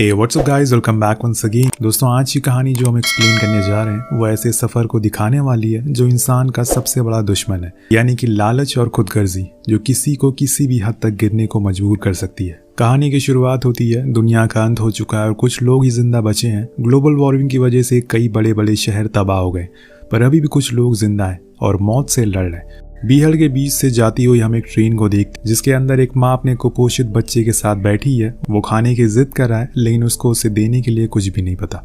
हे what's up guys, welcome back once again. दोस्तों, आज की कहानी जो हम एक्सप्लेन करने जा रहे हैं वो ऐसे सफ़र को दिखाने वाली है जो इंसान का सबसे बड़ा दुश्मन है, यानी कि लालच और खुदगर्जी, जो किसी को किसी भी हद तक गिरने को मजबूर कर सकती है। कहानी की शुरुआत होती है, दुनिया का अंत हो चुका है और कुछ लोग ही जिंदा बचे हैं। ग्लोबल वार्मिंग की वजह से कई बड़े बड़े शहर तबाह हो गए, पर अभी भी कुछ लोग जिंदा हैं और मौत से लड़ रहे हैं। बीहड़ के बीच से जाती हुई हम एक ट्रेन को देखते जिसके अंदर एक माँ अपने कुपोषित बच्चे के साथ बैठी है। वो खाने की जिद कर रहा है, लेकिन उसको उसे देने के लिए कुछ भी नहीं पता।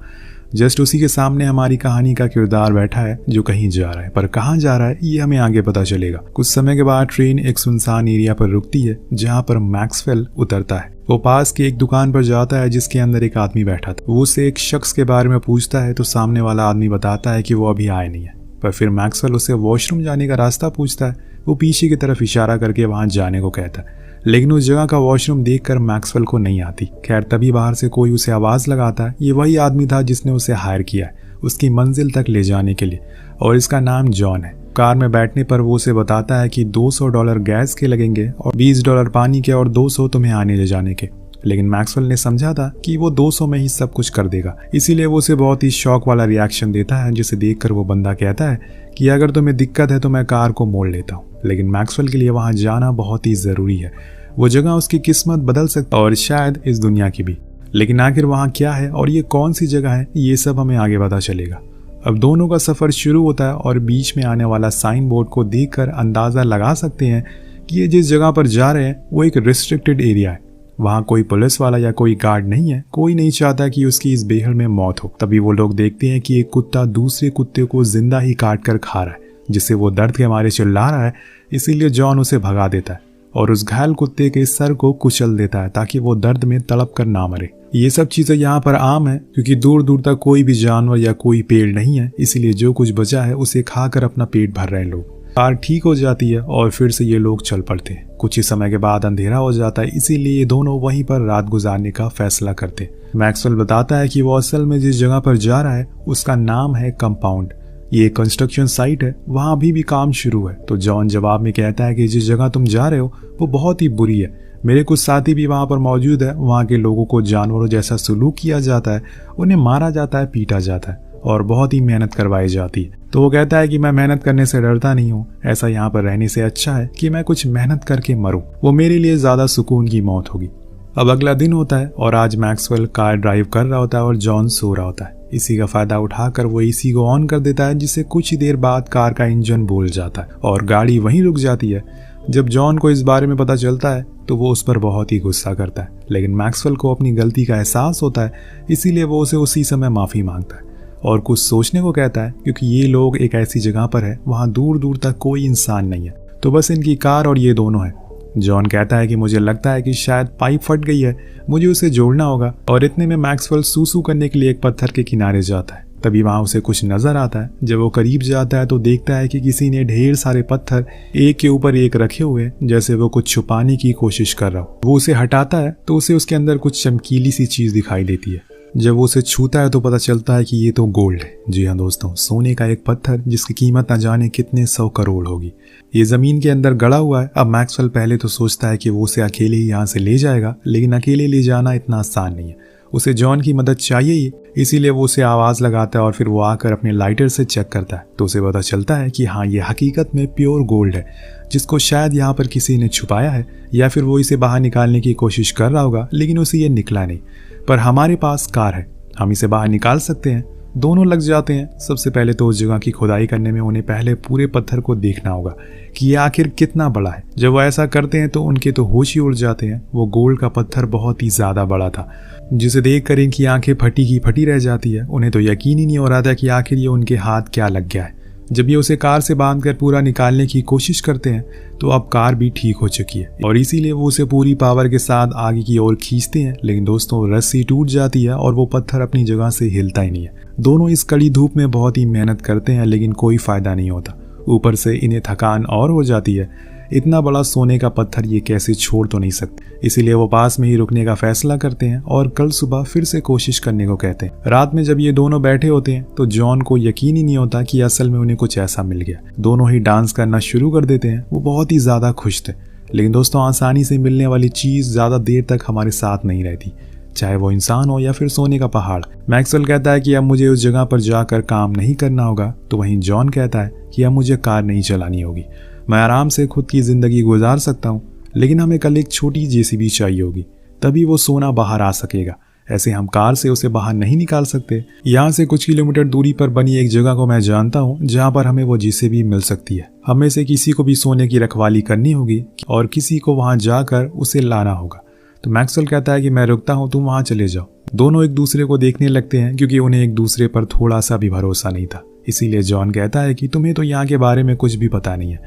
जस्ट उसी के सामने हमारी कहानी का किरदार बैठा है जो कहीं जा रहा है, पर कहाँ जा रहा है ये हमें आगे पता चलेगा। कुछ समय के बाद ट्रेन एक सुनसान एरिया पर रुकती है जहाँ पर मैक्सवेल उतरता है। वो पास की एक दुकान पर जाता है जिसके अंदर एक आदमी बैठा था। वो उसे एक शख्स के बारे में पूछता है तो सामने वाला आदमी बताता है कि वो अभी आए नहीं है। पर फिर मैक्सवेल उसे वॉशरूम जाने का रास्ता पूछता है। वो पीछे की तरफ इशारा करके वहां जाने को कहता है, लेकिन उस जगह का वॉशरूम देखकर मैक्सवेल को नहीं आती। खैर, तभी बाहर से कोई उसे आवाज़ लगाता है। ये वही आदमी था जिसने उसे हायर किया है उसकी मंजिल तक ले जाने के लिए, और इसका नाम जॉन है। कार में बैठने पर वो उसे बताता है कि $200 गैस के लगेंगे और $20 पानी के और 200 तुम्हें आने ले जाने के। लेकिन मैक्सवेल ने समझा था कि वो 200 में ही सब कुछ कर देगा, इसीलिए वो उसे बहुत ही शौक वाला रिएक्शन देता है, जिसे देखकर वो बंदा कहता है कि अगर तुम्हें दिक्कत है तो मैं कार को मोड़ लेता हूँ। लेकिन मैक्सवेल के लिए वहाँ जाना बहुत ही ज़रूरी है। वो जगह उसकी किस्मत बदल सकती है और शायद इस दुनिया की भी। लेकिन आखिर वहाँ क्या है और ये कौन सी जगह है, ये सब हमें आगे पता चलेगा। अब दोनों का सफ़र शुरू होता है और बीच में आने वाला साइन बोर्ड को देखकर अंदाज़ा लगा सकते हैं कि ये जिस जगह पर जा रहे हैं वो एक रिस्ट्रिक्टेड एरिया है। वहाँ कोई पुलिस वाला या कोई गार्ड नहीं है। कोई नहीं चाहता कि उसकी इस बेहड़ में मौत हो। तभी वो लोग देखते हैं कि एक कुत्ता दूसरे कुत्ते को जिंदा ही काट कर खा रहा है, जिससे वो दर्द के मारे चिल्ला रहा है। इसीलिए जॉन उसे भगा देता है और उस घायल कुत्ते के सर को कुचल देता है ताकि वो दर्द में तड़प कर ना मरे। ये सब चीज़ें यहाँ पर आम है क्योंकि दूर दूर तक कोई भी जानवर या कोई पेड़ नहीं है, इसीलिए जो कुछ बचा है उसे खाकर अपना पेट भर रहे हैं लोग। कार ठीक हो जाती है और फिर से ये लोग चल पड़ते हैं। कुछ ही समय के बाद अंधेरा हो जाता है, इसीलिए ये दोनों वहीं पर रात गुजारने का फैसला करते। मैक्सवेल बताता है कि वो असल में जिस जगह पर जा रहा है उसका नाम है कंपाउंड। ये कंस्ट्रक्शन साइट है, वहाँ अभी भी काम शुरू है। तो जॉन जवाब में कहता है कि जिस जगह तुम जा रहे हो वो बहुत ही बुरी है। मेरे कुछ साथी भी वहाँ पर मौजूद है। वहाँ के लोगों को जानवरों जैसा सलूक किया जाता है, उन्हें मारा जाता है, पीटा जाता है और बहुत ही मेहनत करवाई जाती है। तो वो कहता है कि मैं मेहनत करने से डरता नहीं हूँ। ऐसा यहाँ पर रहने से अच्छा है कि मैं कुछ मेहनत करके मरूं। वो मेरे लिए ज्यादा सुकून की मौत होगी। अब अगला दिन होता है और आज मैक्सवेल कार ड्राइव कर रहा होता है और जॉन सो रहा होता है। इसी का फायदा उठाकर वो एसी को ऑन कर देता है, जिससे कुछ ही देर बाद कार का इंजन बोल जाता है और गाड़ी वहीं रुक जाती है। जब जॉन को इस बारे में पता चलता है तो वो उस पर बहुत ही गुस्सा करता है, लेकिन मैक्सवेल को अपनी गलती का एहसास होता है, इसीलिए वो उसे उसी समय माफी मांगता है और कुछ सोचने को कहता है, क्योंकि ये लोग एक ऐसी जगह पर है वहाँ दूर दूर तक कोई इंसान नहीं है, तो बस इनकी कार और ये दोनों है। जॉन कहता है कि मुझे लगता है कि शायद पाइप फट गई है, मुझे उसे जोड़ना होगा। और इतने में मैक्सवेल सूसू करने के लिए एक पत्थर के किनारे जाता है। तभी वहाँ उसे कुछ नजर आता है। जब वो करीब जाता है तो देखता है कि किसी ने ढेर सारे पत्थर एक के ऊपर एक रखे हुए, जैसे वो कुछ छुपाने की कोशिश कर रहा हो। वो उसे हटाता है तो उसे उसके अंदर कुछ चमकीली सी चीज दिखाई देती है। जब वो उसे छूता है तो पता चलता है कि ये तो गोल्ड है। जी हाँ दोस्तों, सोने का एक पत्थर जिसकी कीमत न जाने कितने 100 करोड़ होगी। ये जमीन के अंदर गड़ा हुआ है। अब मैक्सवेल पहले तो सोचता है कि वो उसे अकेले ही यहाँ से ले जाएगा, लेकिन अकेले ले जाना इतना आसान नहीं है। उसे जॉन की मदद चाहिए ही, इसीलिए वो उसे आवाज़ लगाता है और फिर वो आकर अपने लाइटर से चेक करता है तो उसे पता चलता है कि हाँ, ये हकीकत में प्योर गोल्ड है, जिसको शायद यहाँ पर किसी ने छुपाया है या फिर वो इसे बाहर निकालने की कोशिश कर रहा होगा, लेकिन उसे ये निकला नहीं। पर हमारे पास कार है, हम इसे बाहर निकाल सकते हैं। दोनों लग जाते हैं। सबसे पहले तो उस जगह की खुदाई करने में उन्हें पहले पूरे पत्थर को देखना होगा कि ये आखिर कितना बड़ा है। जब वो ऐसा करते हैं तो उनके तो होश ही उड़ जाते हैं। वो गोल्ड का पत्थर बहुत ही ज्यादा बड़ा था, जिसे देख कर इनकी आंखें फटी की फटी रह जाती है। उन्हें तो यकीन ही नहीं हो रहा था कि आखिर ये उनके हाथ क्या लग गया है। जब ये उसे कार से बांधकर पूरा निकालने की कोशिश करते हैं तो अब कार भी ठीक हो चुकी है और इसीलिए वो उसे पूरी पावर के साथ आगे की ओर खींचते हैं। लेकिन दोस्तों, रस्सी टूट जाती है और वो पत्थर अपनी जगह से हिलता ही नहीं है। दोनों इस कड़ी धूप में बहुत ही मेहनत करते हैं, लेकिन कोई फायदा नहीं होता। ऊपर से इन्हें थकान और हो जाती है। इतना बड़ा सोने का पत्थर ये कैसे छोड़ तो नहीं सकते, इसीलिए वो पास में ही रुकने का फैसला करते हैं और कल सुबह फिर से कोशिश करने को कहते हैं। रात में जब ये दोनों बैठे होते हैं तो जॉन को यकीन ही नहीं होता कि असल में उन्हें कुछ ऐसा मिल गया। दोनों ही डांस करना शुरू कर देते हैं। वो बहुत ही ज्यादा खुश थे, लेकिन दोस्तों आसानी से मिलने वाली चीज ज्यादा देर तक हमारे साथ नहीं रहती। चाहे वो इंसान हो या फिर सोने का पहाड़। मैक्सवेल कहता है कि अब मुझे उस जगह पर जाकर काम नहीं करना होगा, तो वहीं जॉन कहता है कि अब मुझे कार नहीं चलानी होगी, मैं आराम से खुद की जिंदगी गुजार सकता हूँ, लेकिन हमें कल एक छोटी जेसीबी चाहिए होगी, तभी वो सोना बाहर आ सकेगा। ऐसे हम कार से उसे बाहर नहीं निकाल सकते। यहाँ से कुछ किलोमीटर दूरी पर बनी एक जगह को मैं जानता हूँ जहाँ पर हमें वो जेसीबी मिल सकती है। हमें से किसी को भी सोने की रखवाली करनी होगी और किसी को वहाँ जाकर उसे लाना होगा। तो मैक्सवेल कहता है कि मैं रुकता हूँ, तुम वहाँ चले जाओ। दोनों एक दूसरे को देखने लगते हैं क्योंकि उन्हें एक दूसरे पर थोड़ा सा भी भरोसा नहीं था। इसीलिए जॉन कहता है कि तुम्हें तो यहाँ के बारे में कुछ भी पता नहीं है,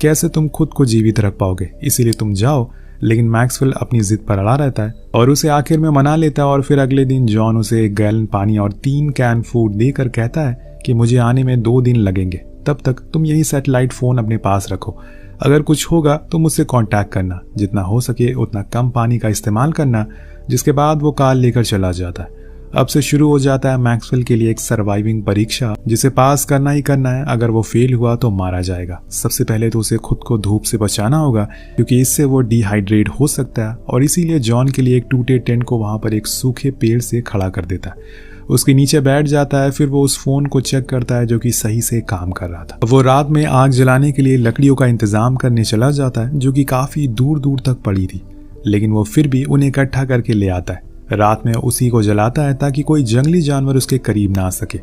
कैसे तुम खुद को जीवित रख पाओगे, इसीलिए तुम जाओ। लेकिन मैक्सवेल अपनी जिद पर अड़ा रहता है और उसे आखिर में मना लेता है। और फिर अगले दिन जॉन उसे 1 गैलन पानी और 3 कैन फूड देकर कहता है कि मुझे आने में 2 दिन लगेंगे, तब तक तुम यही सैटेलाइट फोन अपने पास रखो। अगर कुछ होगा तो मुझसे कांटेक्ट करना, जितना हो सके उतना कम पानी का इस्तेमाल करना। जिसके बाद वो कार लेकर चला जाता है। अब से शुरू हो जाता है मैक्सवेल के लिए एक सर्वाइविंग परीक्षा, जिसे पास करना ही करना है। अगर वो फेल हुआ तो मारा जाएगा। सबसे पहले तो उसे खुद को धूप से बचाना होगा क्योंकि इससे वो डिहाइड्रेट हो सकता है, और इसीलिए जॉन के लिए एक टूटे टेंट को वहां पर एक सूखे पेड़ से खड़ा कर देता है। उसके नीचे बैठ जाता है। फिर वो उस फोन को चेक करता है जो कि सही से काम कर रहा था। वो रात में आग जलाने के लिए लकड़ियों का इंतजाम करने चला जाता है जो कि काफी दूर दूर तक पड़ी थी, लेकिन वो फिर भी उन्हें इकट्ठा करके ले आता है। रात में उसी को जलाता है ताकि कोई जंगली जानवर उसके करीब ना आ सके।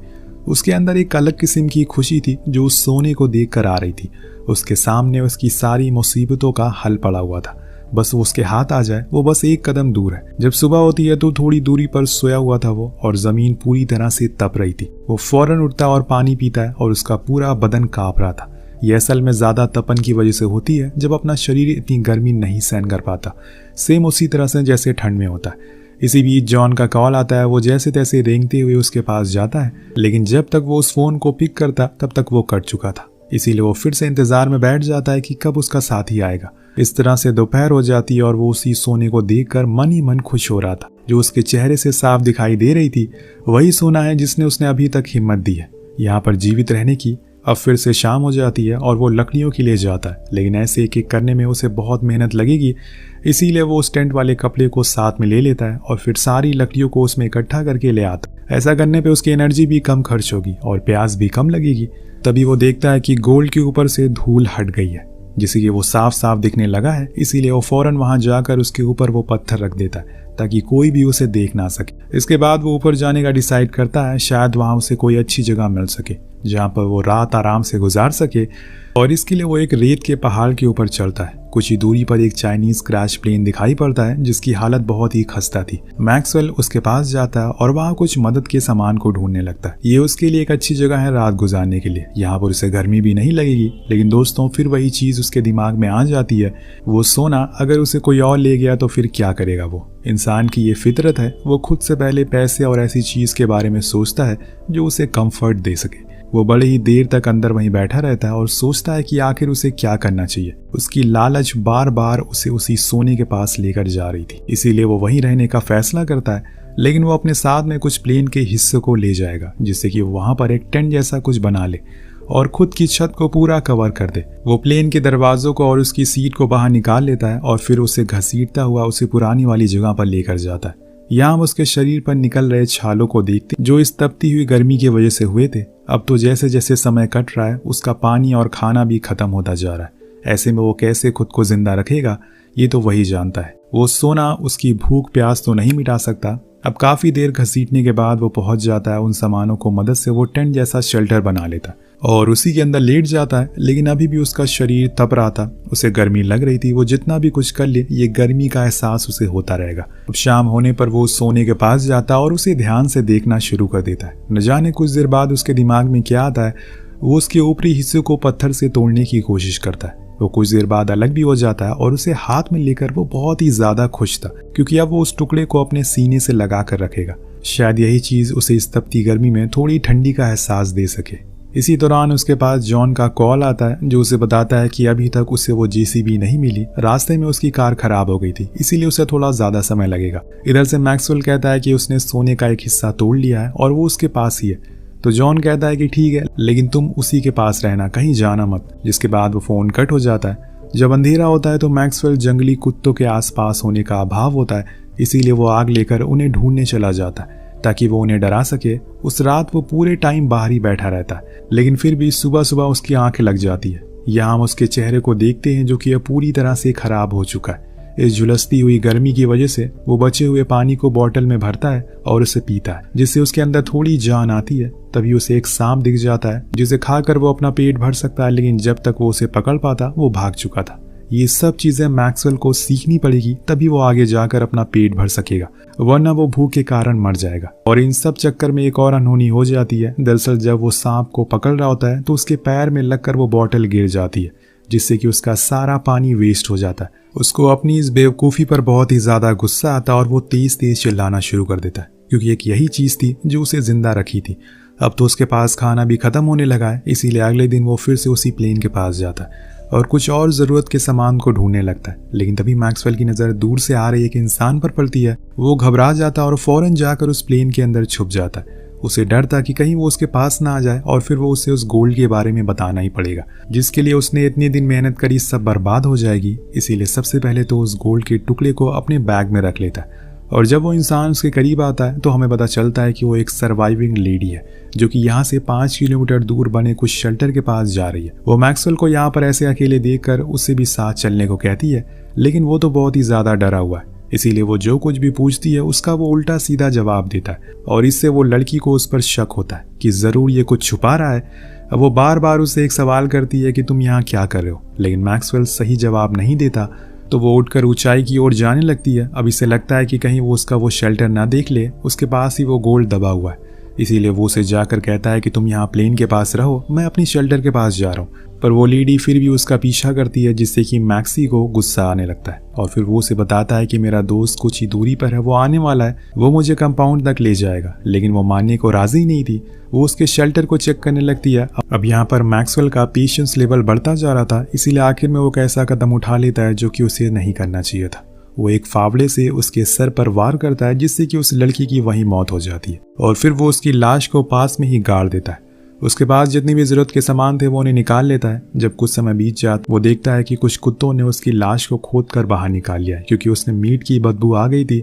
उसके अंदर एक अलग किस्म की खुशी थी जो उस सोने को देखकर आ रही थी। उसके सामने उसकी सारी मुसीबतों का हल पड़ा हुआ था, बस वो उसके हाथ आ जाए। वो बस एक कदम दूर है। जब सुबह होती है तो थोड़ी दूरी पर सोया हुआ था वो, और जमीन पूरी तरह से तप रही थी। वो फौरन उठता और पानी पीता है और उसका पूरा बदन कांप रहा था। यह असल में ज्यादा तपन की वजह से होती है जब अपना शरीर इतनी गर्मी नहीं सहन कर पाता, सेम उसी तरह से जैसे ठंड में होता है। इसी बीच जॉन का कॉल आता है। वो जैसे तैसे रेंगते हुए उसके पास जाता है, लेकिन जब तक वो उस फोन को पिक करता तब तक वो कट चुका था। इसीलिए वो फिर से इंतजार में बैठ जाता है कि कब उसका साथी आएगा। इस तरह से दोपहर हो जाती है और वो उसी सोने को देखकर मन ही मन खुश हो रहा था। जो उसके चेहरे से साफ दिखाई दे रही थी वही सोना है जिसने उसने अभी तक हिम्मत दी है यहाँ पर जीवित रहने की। अब फिर से शाम हो जाती है और वो लकड़ियों के लिए जाता है, लेकिन ऐसे एक एक करने में उसे बहुत मेहनत लगेगी। इसीलिए वो उस टेंट वाले कपड़े को साथ में ले लेता है और फिर सारी लकड़ियों को उसमें इकट्ठा करके ले आता है। ऐसा करने पे उसकी एनर्जी भी कम खर्च होगी और प्यास भी कम लगेगी। तभी वो देखता है कि गोल्ड के ऊपर से धूल हट गई है, जिसे कि वो साफ साफ दिखने लगा है। इसीलिए वो फौरन वहां जाकर उसके ऊपर वो पत्थर रख देता है ताकि कोई भी उसे देख ना सके। इसके बाद वो ऊपर जाने का डिसाइड करता है, शायद वहां उसे कोई अच्छी जगह मिल सके जहां पर वो रात आराम से गुजार सके, और इसके लिए वो एक रेत के पहाड़ के ऊपर चढ़ता है। कुछ ही दूरी पर एक चाइनीज क्रैश प्लेन दिखाई पड़ता है जिसकी हालत बहुत ही खस्ता थी। मैक्सवेल उसके पास जाता है और वहाँ कुछ मदद के सामान को ढूंढने लगता है। ये उसके लिए एक अच्छी जगह है रात गुजारने के लिए, यहाँ पर उसे गर्मी भी नहीं लगेगी। लेकिन दोस्तों फिर वही चीज उसके दिमाग में आ जाती है, वो सोना अगर उसे कोई और ले गया तो फिर क्या करेगा वो। इंसान की ये फितरत है, वो खुद से पहले पैसे और ऐसी चीज के बारे में सोचता है जो उसे कंफर्ट दे सके। वो बड़े ही देर तक अंदर वहीं बैठा रहता है और सोचता है कि आखिर उसे क्या करना चाहिए। उसकी लालच बार बार उसे उसी सोने के पास लेकर जा रही थी, इसीलिए वो वहीं रहने का फैसला करता है। लेकिन वो अपने साथ में कुछ प्लेन के हिस्से को ले जाएगा जिससे कि वो वहां पर एक टेंट जैसा कुछ बना ले और खुद की छत को पूरा कवर कर दे। वो प्लेन के दरवाजों को और उसकी सीट को बाहर निकाल लेता है और फिर उसे घसीटता हुआ उसे पुरानी वाली जगह पर लेकर जाता है। यहाँ हम उसके शरीर पर निकल रहे छालों को देखते जो इस तपती हुई गर्मी की वजह से हुए थे। अब तो जैसे जैसे समय कट रहा है उसका पानी और खाना भी खत्म होता जा रहा है। ऐसे में वो कैसे खुद को जिंदा रखेगा ये तो वही जानता है। वो सोना उसकी भूख प्यास तो नहीं मिटा सकता। अब काफी देर घसीटने के बाद वो पहुंच जाता है। उन सामानों को मदद से वो टेंट जैसा शेल्टर बना लेता और उसी के अंदर लेट जाता है। लेकिन अभी भी उसका शरीर तप रहा था, उसे गर्मी लग रही थी। वो जितना भी कुछ कर ले ये गर्मी का एहसास उसे होता रहेगा। अब शाम होने पर वो सोने के पास जाता और उसे ध्यान से देखना शुरू कर देता है। न जाने कुछ देर बाद उसके दिमाग में क्या आता है, वो उसके ऊपरी हिस्से को पत्थर से तोड़ने की कोशिश करता है। वो कुछ देर बाद अलग भी हो जाता है और उसे हाथ में लेकर वो बहुत ही ज्यादा खुश था क्योंकि अब वो उस टुकड़े को अपने सीने से लगा कर रखेगा। शायद यही चीज उसे इस तपती गर्मी में थोड़ी ठंडी का एहसास दे सके। इसी दौरान उसके पास जॉन का कॉल आता है जो उसे बताता है कि अभी तक उसे वो जेसीबी नहीं मिली। रास्ते में उसकी कार खराब हो गई थी, इसीलिए उसे थोड़ा ज्यादा समय लगेगा। इधर से मैक्सवेल कहता है कि उसने सोने का एक हिस्सा तोड़ लिया है और वो उसके पास ही है। तो जॉन कहता है कि ठीक है, लेकिन तुम उसी के पास रहना, कहीं जाना मत। जिसके बाद वो फोन कट हो जाता है। जब अंधेरा होता है तो मैक्सवेल जंगली कुत्तों के आसपास होने का अभाव होता है, इसीलिए वो आग लेकर उन्हें ढूंढने चला जाता है ताकि वो उन्हें डरा सके। उस रात वो पूरे टाइम बाहर ही बैठा रहता है, लेकिन फिर भी सुबह सुबह उसकी आंखें लग जाती है। यहाँ हम उसके चेहरे को देखते हैं जो कि अब पूरी तरह से खराब हो चुका है। इस झुलसती हुई गर्मी की वजह से वो बचे हुए पानी को बोतल में भरता है और उसे पीता है, जिससे उसके अंदर थोड़ी जान आती है। तभी उसे एक सांप दिख जाता है जिसे खाकर वो अपना पेट भर सकता है, लेकिन जब तक वो उसे पकड़ पाता वो भाग चुका था। ये सब चीजें मैक्सवेल को सीखनी पड़ेगी, तभी वो आगे जाकर अपना पेट भर सकेगा, वरना वो भूख के कारण मर जाएगा। और इन सब चक्कर में एक और अनहोनी हो जाती है। दरअसल जब वो सांप को पकड़ रहा होता है तो उसके पैर में लगकर वो बोतल गिर जाती है, जिससे कि उसका सारा पानी वेस्ट हो जाता है। उसको अपनी इस बेवकूफ़ी पर बहुत ही ज़्यादा गुस्सा आता है और वो तेज तेज चिल्लाना शुरू कर देता है, क्योंकि एक यही चीज़ थी जो उसे जिंदा रखी थी। अब तो उसके पास खाना भी ख़त्म होने लगा है, इसीलिए अगले दिन वो फिर से उसी प्लेन के पास जाता है और कुछ और ज़रूरत के सामान को ढूंढने लगता है। लेकिन तभी मैक्सवेल की नज़र दूर से आ रही एक इंसान पर पड़ती है। वो घबरा जाता है और फौरन जाकर उस प्लेन के अंदर छुप जाता है। उसे डर था कि कहीं वो उसके पास ना आ जाए और फिर वो उसे उस गोल्ड के बारे में बताना ही पड़ेगा, जिसके लिए उसने इतने दिन मेहनत करी सब बर्बाद हो जाएगी। इसीलिए सबसे पहले तो उस गोल्ड के टुकड़े को अपने बैग में रख लेता है। और जब वो इंसान उसके करीब आता है तो हमें पता चलता है कि वो एक सर्वाइविंग लेडी है, जो कि यहाँ से 5 किलोमीटर दूर बने कुछ शेल्टर के पास जा रही है। वो मैक्सवेल को यहाँ पर ऐसे अकेले देखकर उससे भी साथ चलने को कहती है, लेकिन वो तो बहुत ही ज्यादा डरा हुआ है। इसीलिए वो जो कुछ भी पूछती है उसका वो उल्टा सीधा जवाब देता है, और इससे वो लड़की को उस पर शक होता है कि जरूर ये कुछ छुपा रहा है। अब वो बार बार उससे एक सवाल करती है कि तुम यहाँ क्या कर रहे हो, लेकिन मैक्सवेल सही जवाब नहीं देता। तो वो उठकर ऊंचाई की ओर जाने लगती है। अब इसे लगता है कि कहीं वो उसका वो शेल्टर ना देख ले, उसके पास ही वो गोल्ड दबा हुआ है। इसीलिए वो उसे जाकर कहता है कि तुम यहाँ प्लेन के पास रहो, मैं अपनी शेल्टर के पास जा रहा हूँ। पर वो लेडी फिर भी उसका पीछा करती है, जिससे कि मैक्सी को गुस्सा आने लगता है और फिर वो उसे बताता है कि मेरा दोस्त कुछ ही दूरी पर है, वो आने वाला है, वो मुझे कंपाउंड तक ले जाएगा। लेकिन वो मानने को राजी नहीं थी। वो उसके शेल्टर को चेक करने लगती है। अब यहाँ पर मैक्सवेल का पेशेंस लेवल बढ़ता जा रहा था, इसीलिए आखिर में वो एक ऐसा कदम उठा लेता है जो कि उसे नहीं करना चाहिए था। वो एक फावड़े से उसके सर पर वार करता है, जिससे कि उस लड़की की वहीं मौत हो जाती है। और फिर वो उसकी लाश को पास में ही गाड़ देता है। उसके पास जितनी भी जरूरत के सामान थे वो उन्हें निकाल लेता है। जब कुछ समय बीत जाता वो देखता है कि कुछ कुत्तों ने उसकी लाश को खोद कर बाहर निकाल लिया है, क्योंकि उसने मीट की बदबू आ गई थी।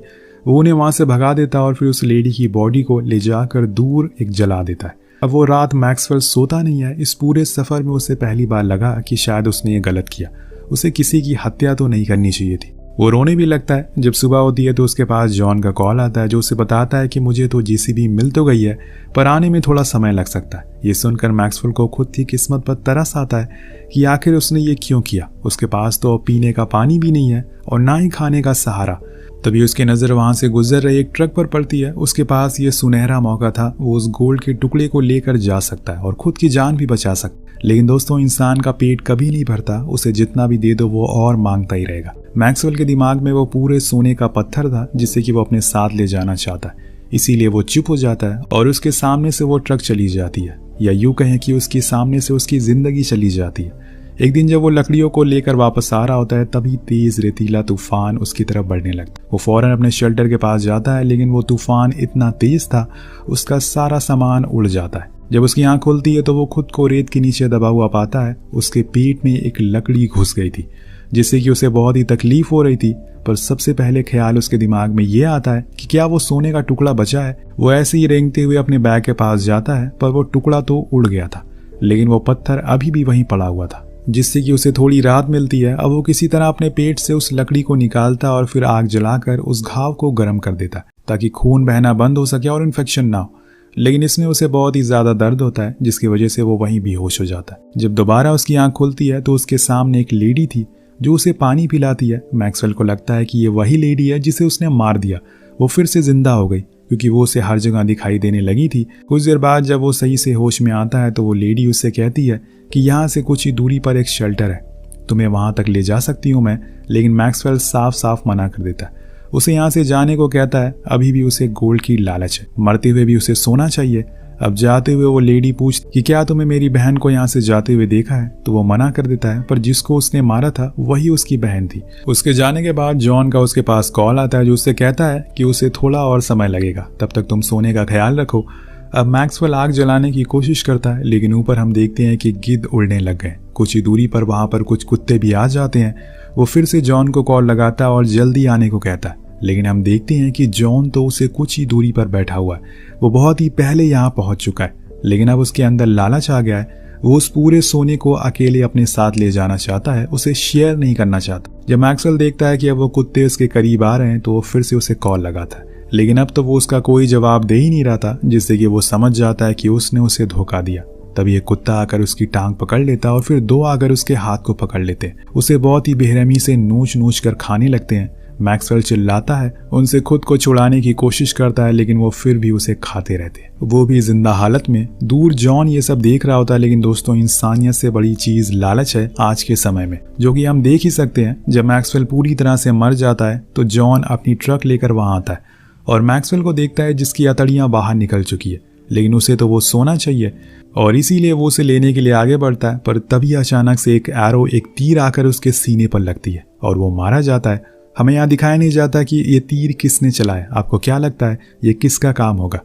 वो उन्हें वहां से भगा देता है और फिर उस लेडी की बॉडी को ले जाकर दूर एक जला देता है। अब वो रात मैक्सवेल सोता नहीं है। इस पूरे सफर में उसे पहली बार लगा कि शायद उसने ये गलत किया, उसे किसी की हत्या तो नहीं करनी चाहिए थी। वो रोने भी लगता है। जब सुबह होती है तो उसके पास जॉन का कॉल आता है, जो उसे बताता है कि मुझे तो जेसीबी मिल तो गई है, पर आने में थोड़ा समय लग सकता है। ये सुनकर मैक्सवेल को खुद की किस्मत पर तरस आता है कि आखिर उसने ये क्यों किया। उसके पास तो पीने का पानी भी नहीं है और ना ही खाने का सहारा। तभी उसकी नज़र वहां से गुजर रही एक ट्रक पर पड़ती है। उसके पास ये सुनहरा मौका था, वो उस गोल्ड के टुकड़े को लेकर जा सकता है और खुद की जान भी बचा सकता है। लेकिन दोस्तों, इंसान का पेट कभी नहीं भरता, उसे जितना भी दे दो वो और मांगता ही रहेगा। मैक्सवेल के दिमाग में वो पूरे सोने का पत्थर था, जिससे कि वो अपने साथ ले जाना चाहता है। इसीलिए वो चुप हो जाता है और उसके सामने से वो ट्रक चली जाती है, या यूं कहें कि उसके सामने से उसकी जिंदगी चली जाती है। एक दिन जब वो लकड़ियों को लेकर वापस आ रहा होता है, तभी तेज रेतीला तूफान उसकी तरफ बढ़ने लगता है। वो फौरन अपने शेल्टर के पास जाता है, लेकिन वो तूफान इतना तेज था उसका सारा सामान उड़ जाता है। जब उसकी आंख खुलती है तो वो खुद को रेत के नीचे दबा हुआ पाता है। उसके पेट में एक लकड़ी घुस गई थी, जिससे कि उसे बहुत ही तकलीफ हो रही थी। पर सबसे पहले ख्याल उसके दिमाग में ये आता है कि क्या वो सोने का टुकड़ा बचा है। वो ऐसे ही रेंगते हुए अपने बैग के पास जाता है, पर वो टुकड़ा तो उड़ गया था, लेकिन वो पत्थर अभी भी वहीं पड़ा हुआ था, जिससे कि उसे थोड़ी राहत मिलती है। अब वो किसी तरह अपने पेट से उस लकड़ी को निकालता और फिर आग जलाकर उस घाव को गर्म कर देता, ताकि खून बहना बंद हो सके और इन्फेक्शन ना हो। लेकिन इसमें उसे बहुत ही ज्यादा दर्द होता है, जिसकी वजह से वो वहीं बेहोश हो जाता है। जब दोबारा उसकी आंख खुलती है तो उसके सामने एक लेडी थी जो उसे पानी पिलाती है। मैक्सवेल को लगता है कि ये वही लेडी है जिसे उसने मार दिया। वो फिर से जिंदा हो गई, क्योंकि वो उसे हर जगह दिखाई देने लगी थी। कुछ देर बाद जब वो सही से होश में आता है तो वो लेडी उससे कहती है कि यहाँ से कुछ ही दूरी पर एक शेल्टर है, तुम्हें वहां तक ले जा सकती हूँ मैं। लेकिन मैक्सवेल साफ साफ मना कर देता है, उसे यहाँ से जाने को कहता है। अभी भी उसे गोल्ड की लालच है, मरते हुए भी उसे सोना चाहिए। अब जाते हुए वो लेडी पूछती कि क्या तुम्हें मेरी बहन को यहाँ से जाते हुए देखा है, तो वो मना कर देता है। पर जिसको उसने मारा था वही उसकी बहन थी। उसके जाने के बाद जॉन का उसके पास कॉल आता है, जो उससे कहता है कि उसे थोड़ा और समय लगेगा, तब तक तुम सोने का ख्याल रखो। अब मैक्सवेल आग जलाने की कोशिश करता है, लेकिन ऊपर हम देखते हैं कि गिद्ध उड़ने लग गए। कुछ ही दूरी पर वहां पर कुछ कुत्ते भी आ जाते हैं। वो फिर से जॉन को कॉल लगाता है और जल्दी आने को कहता है। लेकिन हम देखते हैं कि जॉन तो उसे कुछ ही दूरी पर बैठा हुआ है। वो बहुत ही पहले यहाँ पहुंच चुका है, लेकिन अब उसके अंदर लालच आ गया है। वो उस पूरे सोने को अकेले अपने साथ ले जाना चाहता है, उसे शेयर नहीं करना चाहता। जब मैक्सवेल देखता है कि अब वो कुत्ते उसके करीब आ रहे हैं तो वो फिर से उसे कॉल लगाता है, लेकिन अब तो वो उसका कोई जवाब दे ही नहीं रहा था, जिससे कि वो समझ जाता है कि उसने उसे धोखा दिया। तभी एक कुत्ता आकर उसकी टांग पकड़ लेता और फिर 2 आकर उसके हाथ को पकड़ लेते, उसे बहुत ही बेरहमी से नोच नोच कर खाने लगते हैं। मैक्सवेल चिल्लाता है, उनसे खुद को छुड़ाने की कोशिश करता है, लेकिन वो फिर भी उसे खाते रहते हैं, वो भी जिंदा हालत में। दूर जॉन ये सब देख रहा होता है, लेकिन दोस्तों इंसानियत से बड़ी चीज लालच है आज के समय में, जो कि हम देख ही सकते हैं। जब मैक्सवेल पूरी तरह से मर जाता है तो जॉन अपनी ट्रक लेकर वहां आता है और मैक्सवेल को देखता है जिसकी अतड़ियां बाहर निकल चुकी है, लेकिन उसे तो वो सोना चाहिए और इसीलिए वो उसे लेने के लिए आगे बढ़ता है। पर तभी अचानक से एक एरो, एक तीर आकर उसके सीने पर लगती है और वो मारा जाता है। हमें यहाँ दिखाया नहीं जाता कि ये तीर किसने चलाया। आपको क्या लगता है ये किसका काम होगा?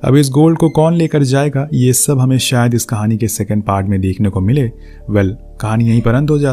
अब इस गोल्ड को कौन लेकर जाएगा, ये सब हमें शायद इस कहानी के सेकंड पार्ट में देखने को मिले। कहानी यहीं पर अंत हो जाती है।